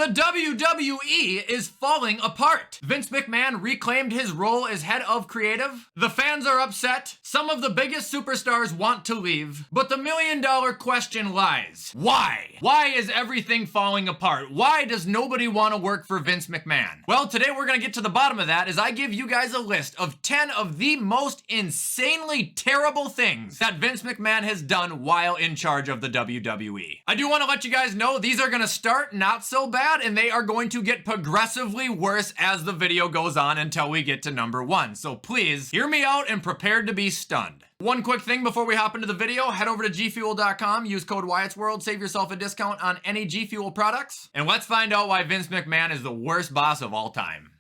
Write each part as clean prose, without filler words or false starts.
The WWE is falling apart. Vince McMahon reclaimed his role as head of creative. The fans are upset. Some of the biggest superstars want to leave. But the million-dollar question lies. Why? Why is everything falling apart? Why does nobody want to work for Vince McMahon? Well, today we're going to get to the bottom of that as I give you guys a list of 10 of the most insanely terrible things that Vince McMahon has done while in charge of the WWE. I do want to let you guys know these are going to start not so bad, and they are going to get progressively worse as the video goes on until we get to number 1. So please hear me out and prepare to be stunned. One quick thing before we hop into the video, head over to gfuel.com, use code WyattzWorld, save yourself a discount on any G Fuel products, and let's find out why Vince McMahon is the worst boss of all time.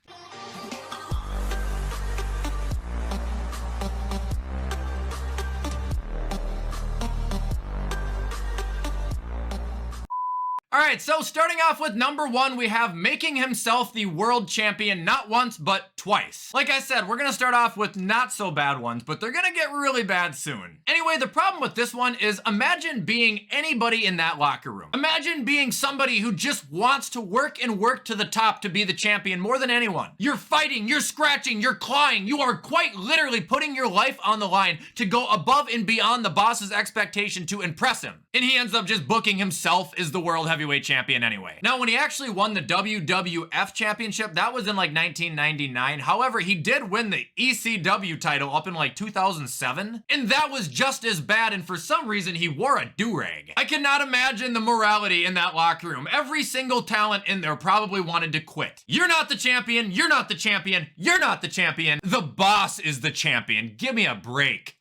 Alright, so starting off with number 1, we have making himself the world champion not once, but twice. Like I said, we're gonna start off with not so bad ones, but they're gonna get really bad soon. Anyway, the problem with this one is imagine being anybody in that locker room. Imagine being somebody who just wants to work and work to the top to be the champion more than anyone. You're fighting, you're scratching, you're clawing, you are quite literally putting your life on the line to go above and beyond the boss's expectation to impress him. And he ends up just booking himself as the world heavyweight champion anyway. Now, when he actually won the WWF championship, that was in like 1999. However, he did win the ECW title up in like 2007, and that was just as bad, and for some reason, he wore a do-rag. I cannot imagine the morality in that locker room. Every single talent in there probably wanted to quit. You're not the champion, you're not the champion, you're not the champion. The boss is the champion. Give me a break.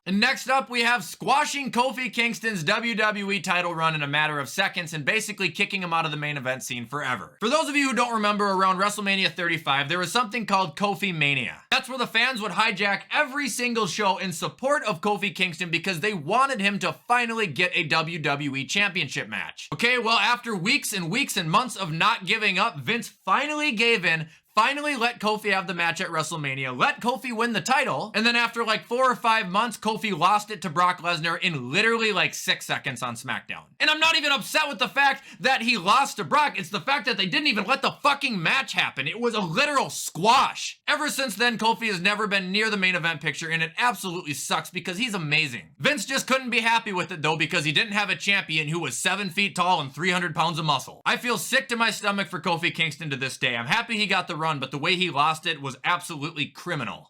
And next up, we have squashing Kofi Kingston's WWE title run in a matter of seconds and basically kicking him out of the main event scene forever. For those of you who don't remember, around WrestleMania 35, there was something called Kofi Mania. That's where the fans would hijack every single show in support of Kofi Kingston because they wanted him to finally get a WWE championship match. Okay, well, after weeks and weeks and months of not giving up, Vince finally gave in, finally let Kofi have the match at WrestleMania, let Kofi win the title, and then after like 4 or 5 months, Kofi lost it to Brock Lesnar in literally like 6 seconds on SmackDown. And I'm not even upset with the fact that he lost to Brock, it's the fact that they didn't even let the fucking match happen. It was a literal squash. Ever since then, Kofi has never been near the main event picture, and it absolutely sucks because he's amazing. Vince just couldn't be happy with it though because he didn't have a champion who was 7 feet tall and 300 pounds of muscle. I feel sick to my stomach for Kofi Kingston to this day. I'm happy he got the run, but the way he lost it was absolutely criminal.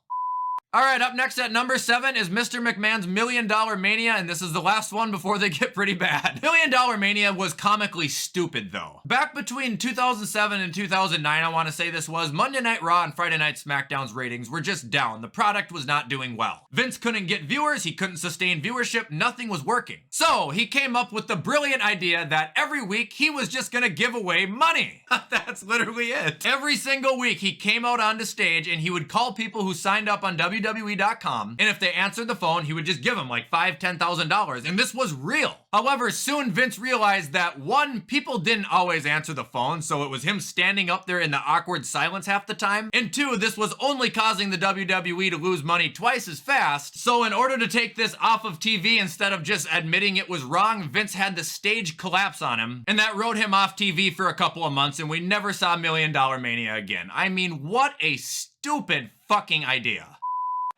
Alright, up next at number 7 is Mr. McMahon's $1 Million Mania, and this is the last one before they get pretty bad. $1 Million Mania was comically stupid, though. Back between 2007 and 2009, I want to say this was, Monday Night Raw and Friday Night SmackDown's ratings were just down. The product was not doing well. Vince couldn't get viewers, he couldn't sustain viewership, nothing was working. So, he came up with the brilliant idea that every week he was just gonna give away money. That's literally it. Every single week, he came out onto stage and he would call people who signed up on WWE.com, and if they answered the phone, he would just give them like $5,000, $10,000, and this was real. However, soon Vince realized that 1, people didn't always answer the phone, so it was him standing up there in the awkward silence half the time, and 2, this was only causing the WWE to lose money twice as fast, so in order to take this off of TV instead of just admitting it was wrong, Vince had the stage collapse on him, and that wrote him off TV for a couple of months, and we never saw $1 Million Mania again. I mean, what a stupid fucking idea.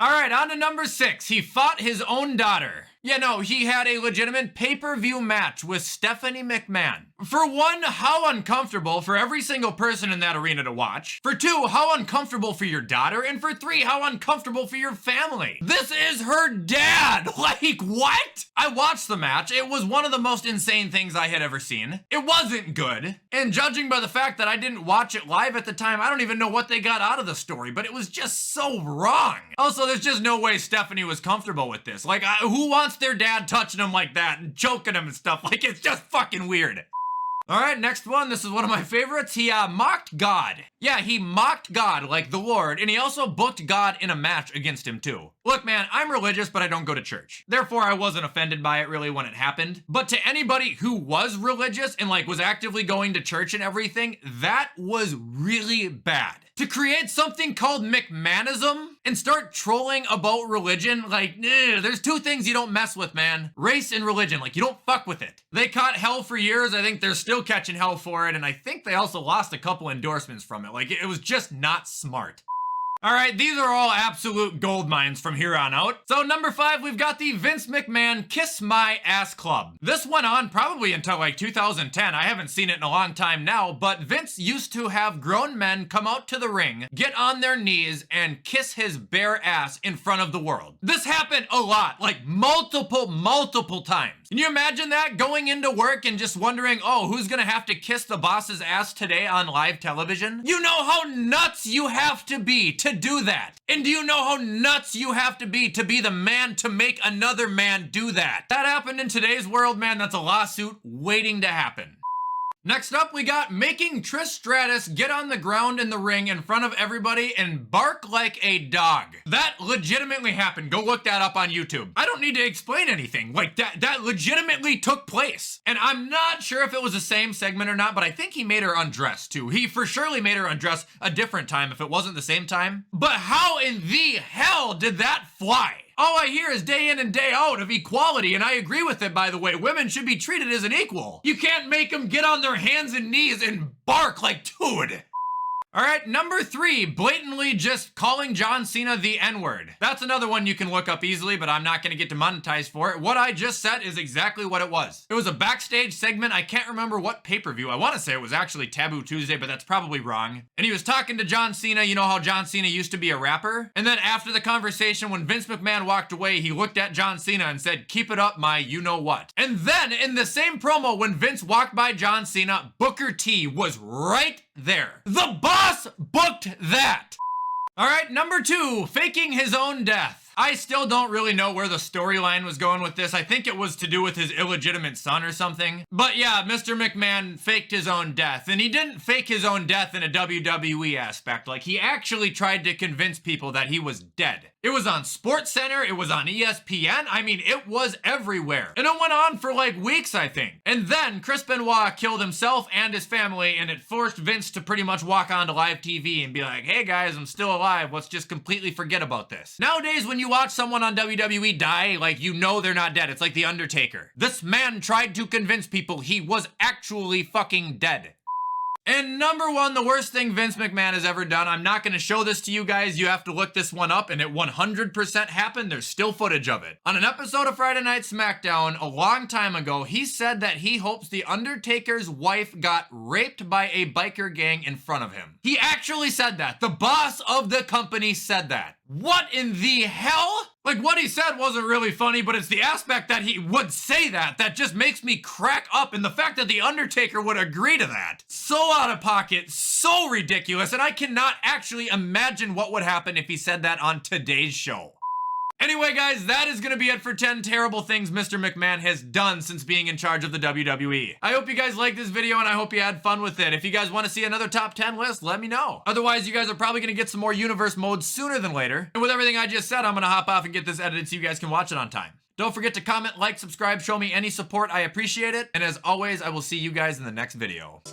Alright, on to number 6. He fought his own daughter. Yeah, no, he had a legitimate pay-per-view match with Stephanie McMahon. For 1, how uncomfortable for every single person in that arena to watch. For 2, how uncomfortable for your daughter. And for 3, how uncomfortable for your family. This is her dad! Like, what? I watched the match. It was one of the most insane things I had ever seen. It wasn't good. And judging by the fact that I didn't watch it live at the time, I don't even know what they got out of the story, but it was just so wrong. Also, there's just no way Stephanie was comfortable with this. Like, who wants their dad touching him like that and choking him and stuff? Like, it's just fucking weird. Alright, next one. This is one of my favorites. He mocked God. Yeah, he mocked God like the Lord, and he also booked God in a match against him too. Look, man, I'm religious, but I don't go to church. Therefore, I wasn't offended by it really when it happened. But to anybody who was religious and like was actively going to church and everything, that was really bad. To create something called Mcmahonism and start trolling about religion, like, there's two things you don't mess with, man. Race and religion, like, you don't fuck with it. They caught hell for years. I think they're still catching hell for it, and I think they also lost a couple endorsements from it. Like, it was just not smart. All right, these are all absolute gold mines from here on out. So number 5, we've got the Vince McMahon Kiss My Ass Club. This went on probably until like 2010. I haven't seen it in a long time now, but Vince used to have grown men come out to the ring, get on their knees, and kiss his bare ass in front of the world. This happened a lot, like multiple times. Can you imagine that? Going into work and just wondering, oh, who's gonna have to kiss the boss's ass today on live television? You know how nuts you have to be to do that. And do you know how nuts you have to be the man to make another man do that? That happened in today's world, man. That's a lawsuit waiting to happen. Next up, we got making Trish Stratus get on the ground in the ring in front of everybody and bark like a dog. That legitimately happened. Go look that up on YouTube. I don't need to explain anything. Like, that legitimately took place. And I'm not sure if it was the same segment or not, but I think he made her undress too. He for surely made her undress a different time if it wasn't the same time. But how in the hell did that fly? All I hear is day in and day out of equality, and I agree with it, by the way. Women should be treated as an equal. You can't make them get on their hands and knees and bark like dude. All right, number 3, blatantly just calling John Cena the N-word. That's another one you can look up easily, but I'm not gonna get demonetized for it. What I just said is exactly what it was. It was a backstage segment. I can't remember what pay-per-view. I wanna say it was actually Taboo Tuesday, but that's probably wrong. And he was talking to John Cena. You know how John Cena used to be a rapper? And then after the conversation, when Vince McMahon walked away, he looked at John Cena and said, "Keep it up, my you-know-what." And then in the same promo, when Vince walked by John Cena, Booker T was right there. The boss booked that. All right, number 2, faking his own death. I still don't really know where the storyline was going with this. I think it was to do with his illegitimate son or something. But yeah, Mr. McMahon faked his own death. And he didn't fake his own death in a WWE aspect. Like, he actually tried to convince people that he was dead. It was on SportsCenter, it was on ESPN, I mean, it was everywhere. And it went on for like weeks, I think. And then Chris Benoit killed himself and his family, and it forced Vince to pretty much walk onto live TV and be like, hey guys, I'm still alive, let's just completely forget about this. Nowadays, when you watch someone on WWE die, like, you know they're not dead. It's like The Undertaker. This man tried to convince people he was actually fucking dead. And number 1, the worst thing Vince McMahon has ever done. I'm not going to show this to you guys. You have to look this one up, and it 100% happened. There's still footage of it. On an episode of Friday Night SmackDown a long time ago, he said that he hopes The Undertaker's wife got raped by a biker gang in front of him. He actually said that. The boss of the company said that. What in the hell? Like, what he said wasn't really funny, but it's the aspect that he would say that just makes me crack up, and the fact that The Undertaker would agree to that. So out of pocket, so ridiculous, and I cannot actually imagine what would happen if he said that on today's show. Anyway, guys, that is gonna be it for 10 terrible things Mr. McMahon has done since being in charge of the WWE. I hope you guys liked this video, and I hope you had fun with it. If you guys want to see another top 10 list, let me know. Otherwise, you guys are probably gonna get some more universe modes sooner than later. And with everything I just said, I'm gonna hop off and get this edited so you guys can watch it on time. Don't forget to comment, like, subscribe, show me any support. I appreciate it. And as always, I will see you guys in the next video.